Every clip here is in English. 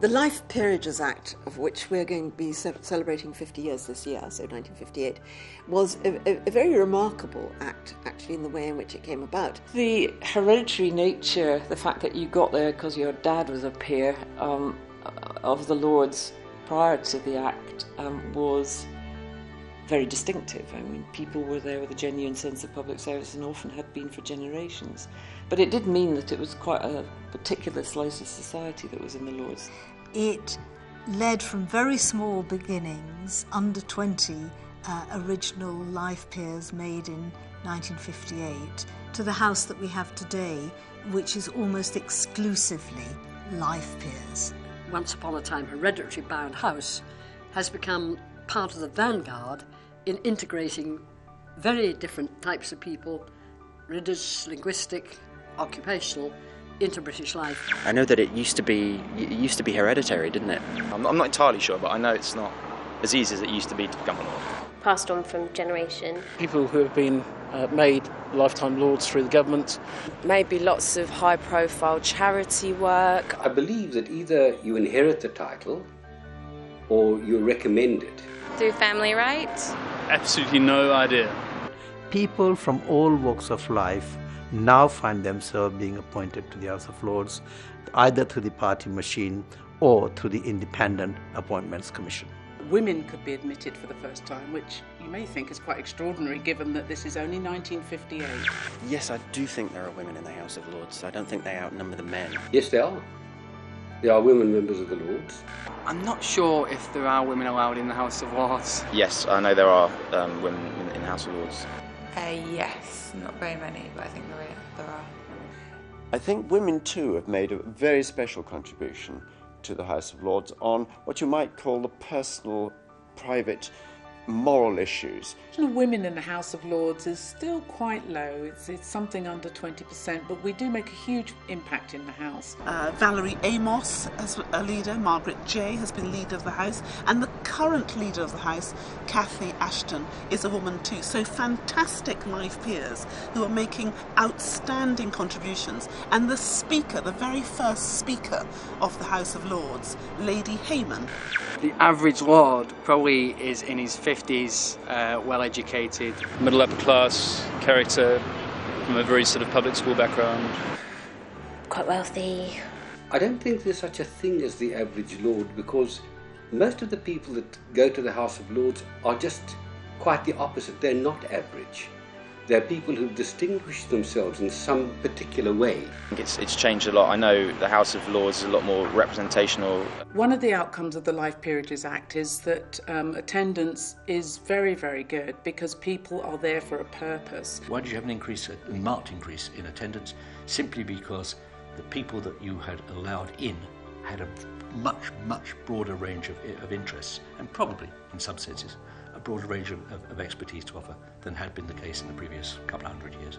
The Life Peerages Act, of which we're going to be celebrating 50 years this year, so 1958, was a very remarkable act, actually, in the way in which it came about. The hereditary nature, the fact that you got there because your dad was a peer of the Lords prior to the Act was very distinctive. I mean, people were there with a genuine sense of public service and often had been for generations. But it did mean that it was quite a particular slice of society that was in the Lords. It led from very small beginnings, under 20 original life peers made in 1958, to the house that we have today, which is almost exclusively life peers. Once upon a time hereditary bound house has become part of the vanguard in integrating very different types of people, religious, linguistic, occupational, into British life. I know that it used to be hereditary, didn't it? I'm not entirely sure, but I know it's not as easy as it used to be to become a lord. Passed on from generation. People who have been made lifetime lords through the government. Maybe lots of high-profile charity work. I believe that either you inherit the title or you're recommended. Through family rights? Absolutely no idea. People from all walks of life now find themselves being appointed to the House of Lords, either through the party machine or through the Independent Appointments Commission. Women could be admitted for the first time, which you may think is quite extraordinary given that this is only 1958. Yes, I do think there are women in the House of Lords. I don't think they outnumber the men. Yes, there are. There are women members of the Lords. I'm not sure if there are women allowed in the House of Lords. Yes, I know there are women in the House of Lords. Yes, not very many, but I think there are. I think women too have made a very special contribution to the House of Lords on what you might call the personal, private, moral issues. Women in the House of Lords is still quite low. It's something under 20%, but we do make a huge impact in the House. Valerie Amos as a leader, Margaret Jay has been leader of the House, and the current leader of the House, Cathy Ashton, is a woman too. So fantastic life peers who are making outstanding contributions. And the Speaker, the very first Speaker of the House of Lords, Lady Hayman. The average lord probably is in his 50s, well-educated. Middle upper class character from a very sort of public school background. Quite wealthy. I don't think there's such a thing as the average lord, because most of the people that go to the House of Lords are just quite the opposite. They're not average. They're people who distinguish themselves in some particular way. I think it's changed a lot. I know the House of Lords is a lot more representational. One of the outcomes of the Life Peerages Act is that attendance is very, very good because people are there for a purpose. Why did you have an increase, a marked increase in attendance? Simply because the people that you had allowed in had a much, much broader range of interests, and probably, in some senses, a broader range of expertise to offer than had been the case in the previous couple of hundred years.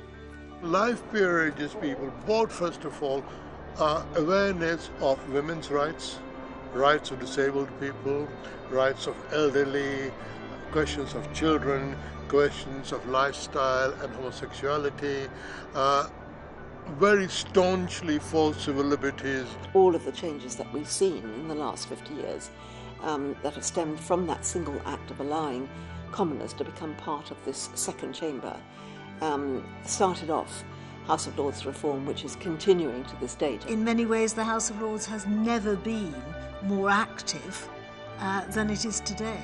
Life peerages people brought, first of all, awareness of women's rights, rights of disabled people, rights of elderly, questions of children, questions of lifestyle and homosexuality, very staunchly for civil liberties. All of the changes that we've seen in the last 50 years that have stemmed from that single act of allowing commoners to become part of this second chamber started off House of Lords reform, which is continuing to this date. In many ways, the House of Lords has never been more active than it is today.